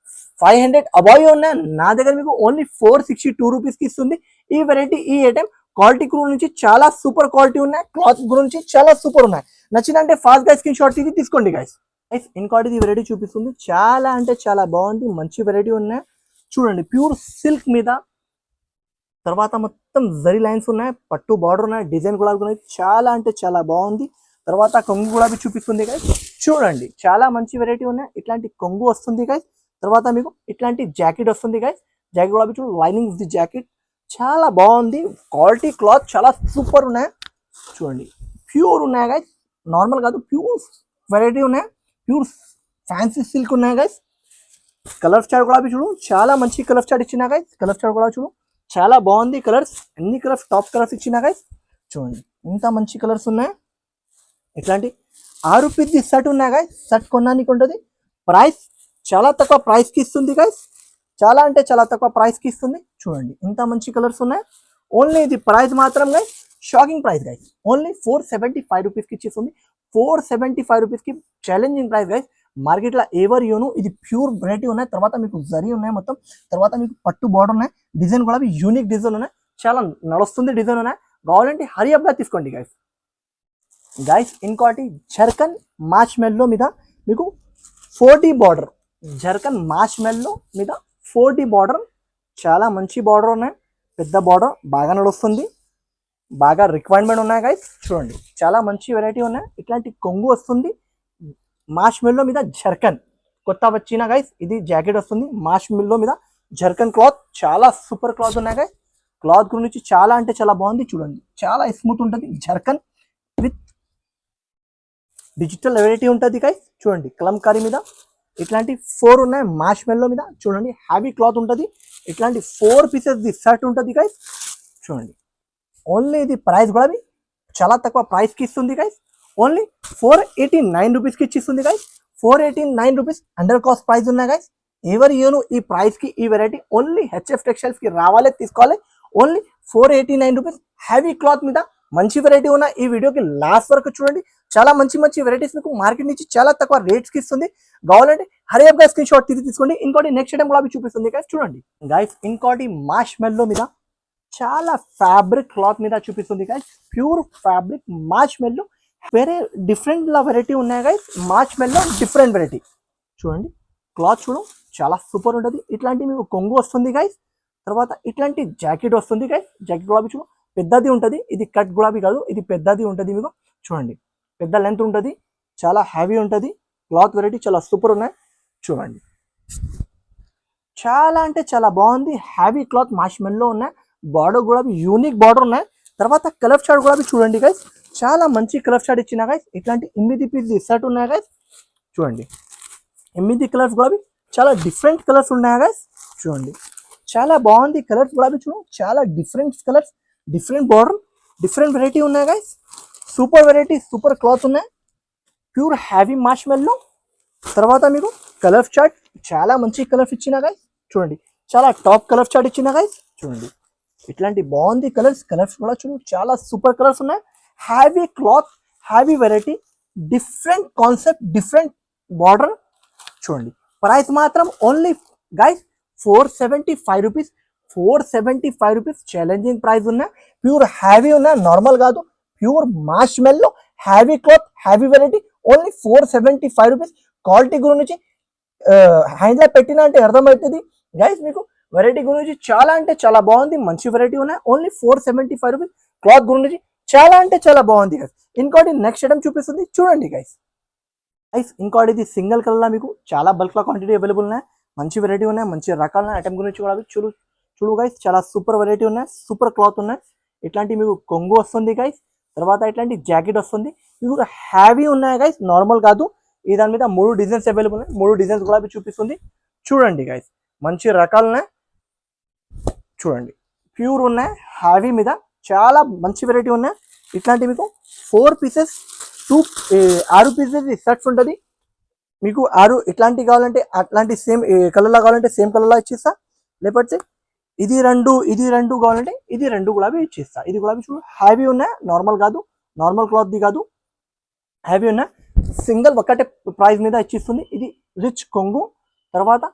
500 అబౌవ్ ఉన్నాయి, నా దగ్గర మీకు ఓన్లీ 462 రూపీస్ కి ఇస్తుంది. ఈ వెరైటీ, ఈ ఐటమ్ క్వాలిటీ గురించి చాలా సూపర్ క్వాలిటీ ఉన్నాయి. క్లాత్ గురించి చాలా సూపర్ ఉన్నాయి. నచ్చిందంటే ఫాస్ట్ గా స్క్రీన్ షాట్ తీసుకోండి గైస్. ఇంకోటి ఈ వెరైటీ చూపిస్తుంది. చాలా అంటే చాలా బాగుంది, మంచి వెరైటీ ఉన్నాయి. చూడండి, ప్యూర్ సిల్క్ మీద తర్వాత మొత్తం జరీ లైన్స్ ఉన్నాయి, పట్టు బార్డర్ ఉన్నాయి, డిజైన్ కూడా ఉన్నాయి. చాలా అంటే చాలా బాగుంది. తర్వాత కొంగు కూడా చూపిస్తుంది గైస్. చూడండి, చాలా మంచి వెరైటీ ఉన్నాయి. ఇట్లాంటి కొంగు వస్తుంది గైస్. తర్వాత మీకు ఇట్లాంటి జాకెట్ వస్తుంది గైస్. జాకెట్ కూడా చూడండి, లైనింగ్ ది జాకెట్ చాలా బాగుంది. క్వాలిటీ క్లాత్ చాలా సూపర్ ఉన్నాయి. చూడండి, ప్యూర్ ఉన్నాయి గైస్, నార్మల్ కాదు, ప్యూర్ వెరైటీ ఉన్నాయి. ప్యూర్ ఫ్యాన్సీ సిల్క్ ఉన్నాయి గైస్. కలర్ చార్ట్ కూడా చూడు, చాలా మంచి కలర్ చార్ట్ ఇచ్చిన గైస్. కలర్ చార్ట్ కూడా చూడు, చాలా బాగుంది. కలర్స్ అన్ని కలర్స్ టాప్ కలర్స్ ఇచ్చిన గైస్. చూడండి, ఇంత మంచి కలర్స్ ఉన్నాయి. ఇట్లాంటి 6 పీస్ షర్ట్ ఉన్నాయి గైస్. షర్ట్ కొనడానికి ఉంటుంది. ప్రైస్ చాలా తక్కువ ప్రైస్ కి ఇస్తుంది గైస్. చాలా అంటే చాలా తక్కువ ప్రైస్ కి ఇస్తుంది. చూడండి, ఇంత మంచి కలర్స్ ఉన్నాయి. ఓన్లీ ఇది ప్రైస్ మాత్రం guys shocking price guys. Only 475 rupees కి ఇచ్చేస్తుంది. 475 రూపీస్ కి ఛాలెంజింగ్ ప్రైస్ గైస్. మార్కెట్ లో ఎవర్ యూను ఇది ప్యూర్ వెరైటీ ఉన్నాయి. తర్వాత మీకు జరీ ఉన్నాయి మొత్తం. తర్వాత మీకు పట్టు బార్డర్ ఉన్నాయి. డిజైన్ కూడా యూనిక్ డిజైన్ ఉన్నాయి. చాలా నడుస్తుంది డిజైన్ ఉన్నాయి. కావాలంటే హరియప్ గా తీసుకోండి గైస్. ఇంకోటి జర్కన్ మాష్ మెల్లో మీద మీకు 4D బార్డర్. జర్కన్ మాష్ మెల్లో మీద 4D బార్డర్, చాలా మంచి బార్డర్ ఉన్నాయి. పెద్ద బార్డర్ బాగా నడుస్తుంది, బాగా రిక్వైర్మెంట్ ఉన్నాయి గైస్. చూడండి, చాలా మంచి వెరైటీ ఉన్నాయి. ఇట్లాంటి కొంగు వస్తుంది. మాష్ మెల్లో మీద జర్కన్ కొత్త వచ్చిన గైస్. ఇది జాకెట్ వస్తుంది. మాష్ మెల్లో మీద జర్కన్ క్లాత్ చాలా సూపర్ క్లాత్ ఉన్నాయి గైస్. క్లాత్ గురించి చాలా అంటే చాలా బాగుంది. చూడండి, చాలా స్మూత్ ఉంటుంది. జర్కన్ విత్ డిజిటల్ వెరైటీ ఉంటుంది గైస్. చూడండి, కలంకారీ మీద ఇట్లాంటి 4 ఉన్నాయి. మాష్ మెల్లో మీద చూడండి, హ్యావీ క్లాత్ ఉంటుంది. ఇట్లాంటి 4 పీసెస్ ది షర్ట్ ఉంటుంది గైస్. చూడండి, ఓన్లీ ఇది ప్రైస్ కూడా చాలా తక్కువ ప్రైస్ కి ఇస్తుంది గైస్. ఓన్లీ 489 రూపీస్ కి ఇచ్చిస్తుంది guys. 489 rupees under cost price ఉన్నాయి గైస్. ఎవరు ఇవ్వను ఈ ప్రైస్ కి ఈ వెరైటీ ఓన్లీ హెచ్ఎఫ్ టెక్స్టైల్స్ కి రావాలి, తీసుకోవాలి. ఓన్లీ 489 రూపీస్ హ్యావీ క్లాత్ మీద మంచి వెరైటీ ఉన్న ఈ వీడియోకి లాస్ట్ వరకు చూడండి. చాలా మంచి మంచి వెరైటీస్ మీకు మార్కెట్ నుంచి చాలా తక్కువ రేట్స్ కి ఇస్తుంది. కావాలంటే హరియప్ గా స్క్రీన్ షాట్ తీసుకోండి. ఇంకోటి నెక్స్ట్ టైం కూడా చూపిస్తుంది గైస్, చూడండి గైస్. ఇంకోటి మార్ష్ మెల్లో మీద చాలా ఫ్యాబ్రిక్ క్లాత్ మీద చూపిస్తుంది గైస్. ప్యూర్ ఫ్యాబ్రిక్ మార్ష్ మెల్లో వేరే డిఫరెంట్ వెరైటీ ఉన్నాయి గైస్. మార్ష్ మెల్లో డిఫరెంట్ వెరైటీ చూడండి. క్లాత్ చూడు చాలా సూపర్ ఉంటుంది. ఇట్లాంటి మీకు కొంగు వస్తుంది గైస్. తర్వాత ఇట్లాంటి జాకెట్ వస్తుంది గైస్. జాకెట్ గులాబీ చూడు పెద్దది ఉంటుంది. ఇది కట్ గులాబీ కాదు, ఇది పెద్దది ఉంటుంది. మీకు చూడండి పెద్ద లెంత్ ఉంటుంది, చాలా హ్యావీ ఉంటుంది. క్లాత్ వెరైటీ చాలా సూపర్ ఉన్నాయి చూడండి. చాలా అంటే చాలా బాగుంది. హ్యావీ క్లాత్ మార్ష్ మెల్లో ఉన్నాయి. బార్డర్ గులాబీ యూనిక్ బార్డర్ ఉన్నాయి. తర్వాత కలర్ చార్ట్ గులాబీ చూడండి గైస్. చాలా మంచి కలర్ చార్ట్ ఇచ్చిన గైస్. ఇట్లాంటి 8 పీస్ సెట్ ఉన్నాయి గైస్. చూడండి 8 కలర్స్ గులాబీ చాలా డిఫరెంట్ కలర్స్ ఉన్నాయి గైస్. చూడండి చాలా బాగుంది కలర్స్ గులాబీ చూడు. చాలా different colours, different border, different variety ఉన్నాయి guys. Super variety, super cloth ఉన్నాయి. Pure heavy marshmallow. తర్వాత మీకు కలర్ చార్ట్ చాలా మంచి కలర్స్ ఇచ్చిన గైస్. చూడండి చాలా టాప్ కలర్ చార్ట్ ఇచ్చిన గైస్. చూడండి ఇట్లాంటి బాగుంది కలర్స్. కలర్స్ కూడా చూడు చాలా సూపర్ కలర్స్ ఉన్నాయి. Heavy cloth, heavy variety, different concept, different border. చూడండి ప్రైస్ మాత్రం only guys 475 rupees. 475 rupees challenging price ఉన్నాయి. ప్యూర్ హ్యావీ ఉన్నాయి, నార్మల్ కాదు. Pure marshmallow heavy cloth, heavy variety only 475 rupees. Quality గురించి హ్యాండ్లో పెట్టిన అంటే అర్థమవుతుంది గైస్. మీకు వెరైటీ గురించి చాలా అంటే చాలా బాగుంది. మంచి వెరైటీ ఉన్నాయి. Only 475 rupees. క్లాత్ గురించి చాలా అంటే చాలా బాగుంది గైస్. ఇంకోటి నెక్స్ట్ ఐటమ్ చూపిస్తుంది చూడండి గైస్. ఇంకోటి ఇది సింగిల్ కలర్లో మీకు చాలా బల్క్లో క్వాంటిటీ అవైలబుల్ ఉన్నాయి. మంచి వెరైటీ ఉన్నాయి, మంచి రకాల ఐటమ్ గురించి కూడా చూడు గైస్. చాలా సూపర్ వెరైటీ ఉన్నాయి, సూపర్ క్లాత్ ఉన్నాయి. ఇట్లాంటి మీకు కొంగు వస్తుంది గైస్. తర్వాత ఇట్లాంటి జాకెట్ వస్తుంది. ఇవి హ్యావీ ఉన్నాయి గైస్, నార్మల్ కాదు. ఈ దాని మీద 3 డిజైన్స్ అవైలబుల్ ఉన్నాయి. 3 డిజైన్స్ కూడా చూపిస్తుంది చూడండి గైస్. మంచి రకాలు ఉన్నాయి చూడండి. ప్యూర్ ఉన్నాయి, హ్యావీ మీద చాలా మంచి వెరైటీ ఉన్నాయి. ఇట్లాంటి మీకు 4 పీసెస్ 6 పీసెస్ సెట్స్ ఉంటుంది. మీకు 6 ఇట్లాంటివి కావాలంటే అట్లాంటి సేమ్ కలర్లో కావాలంటే సేమ్ కలర్లో ఇచ్చిస్తా. లేకపోతే ఇది రెండు కావాలంటే ఇది 2 గులాబీ ఇచ్చిస్తా. ఇది గులాబీ చూడు హ్యావీ ఉన్నాయి, నార్మల్ కాదు, నార్మల్ క్లాత్ది కాదు, హ్యావీ ఉన్నాయి. సింగిల్ ఒకటే ప్రైస్ మీద ఇచ్చిస్తుంది. ఇది రిచ్ కొంగు. తర్వాత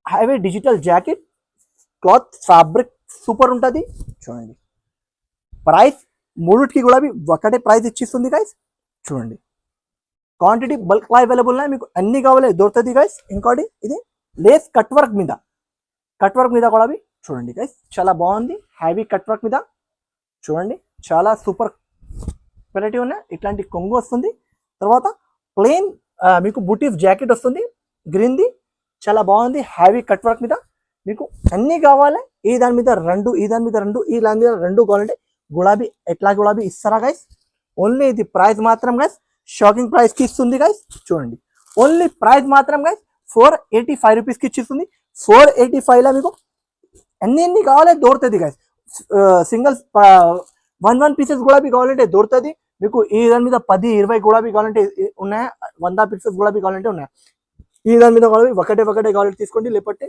heavy digital jacket. Cloth fabric super ఉంటుంది చూడండి. ప్రైస్ 3కి గులాబీ ఒకటే ప్రైస్ ఇచ్చిస్తుంది గైస్. చూడండి క్వాంటిటీ బల్క్ అవైలబుల్ ఉన్నాయి. మీకు అన్ని కావాలి దొరుకుతుంది గైస్. ఇంకోటి ఇది లేస్ కట్ వర్క్ మీద గులాబీ చూడండి గైస్. చాలా బాగుంది హ్యావీ కట్ వర్క్ మీద చూడండి. చాలా సూపర్ వెరైటీ ఉన్నాయి. ఇట్లాంటి కొంగు వస్తుంది. తర్వాత ప్లెయిన్ మీకు బుటీస్ జాకెట్ వస్తుంది గ్రీన్ది. చాలా బాగుంది హ్యావీ కట్ వర్క్ మీద. మీకు అన్ని కావాలి. ఈ దాని మీద 2, ఈ దాని మీద 2, ఈ దాని మీద 2 కావాలంటే గులాబీ ఎట్లా గులాబీ ఇస్తారా గైస్. ఓన్లీ ఇది ప్రైస్ మాత్రం గైస్ షాకింగ్ ప్రైస్ కి ఇస్తుంది గైస్. చూడండి ఓన్లీ ప్రైస్ మాత్రం గైస్ 485 రూపీస్కి ఇచ్చిస్తుంది. 485లో మీకు ఎన్ని కావాలి దొరుకుతుంది గైస్. సింగిల్ 1 పీసెస్ గులాబీ కావాలంటే దొరుకుతుంది మీకు. ఈ దాని మీద 10, 20 గులాబీ కావాలంటే ఉన్నాయా. 100 పీసెస్ గులాబీ కావాలంటే ఉన్నాయా. ఈ దాని మీద గులాబీ ఒకటే కావాలంటే తీసుకోండి. లేకపోతే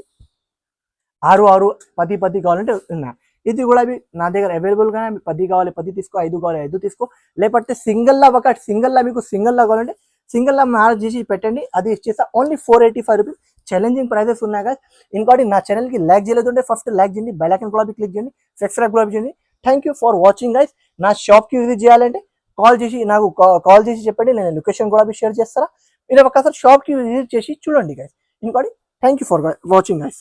6, 10 కావాలంటే ఉన్నాయి. ఇది గులాబీ నా దగ్గర అవైలబుల్గా 10 కావాలి 10 తీసుకో, 5 కావాలి 5 తీసుకో. లేకపోతే సింగిల్లా మీకు సింగిల్లా కావాలంటే సింగిల్లా మ్యారేజ్ చేసి పెట్టండి, అది ఇచ్చేస్తా. Only 485 rupees. ఛాలెంజింగ్ ప్రైజెస్ ఉన్నాయి కదా. ఇంకోటి నా ఛానల్కి లైక్ చేయలేదంటే ఫస్ట్ లైక్ చేయండి, బెల్ ఐకాన్ కూడా క్లిక్ చేయండి, సబ్స్క్రైబ్ కూడా చేయండి. Thank you for watching guys. నా షాప్కి విజిట్ చేయాలంటే నాకు కాల్ చేసి చెప్పండి. నేను లొకేషన్ కూడా షేర్ చేస్తారా. మీరు ఒకసారి షాప్కి విజిట్ చేసి చూడండి గైస్. ఇంకోటి thank you for watching guys.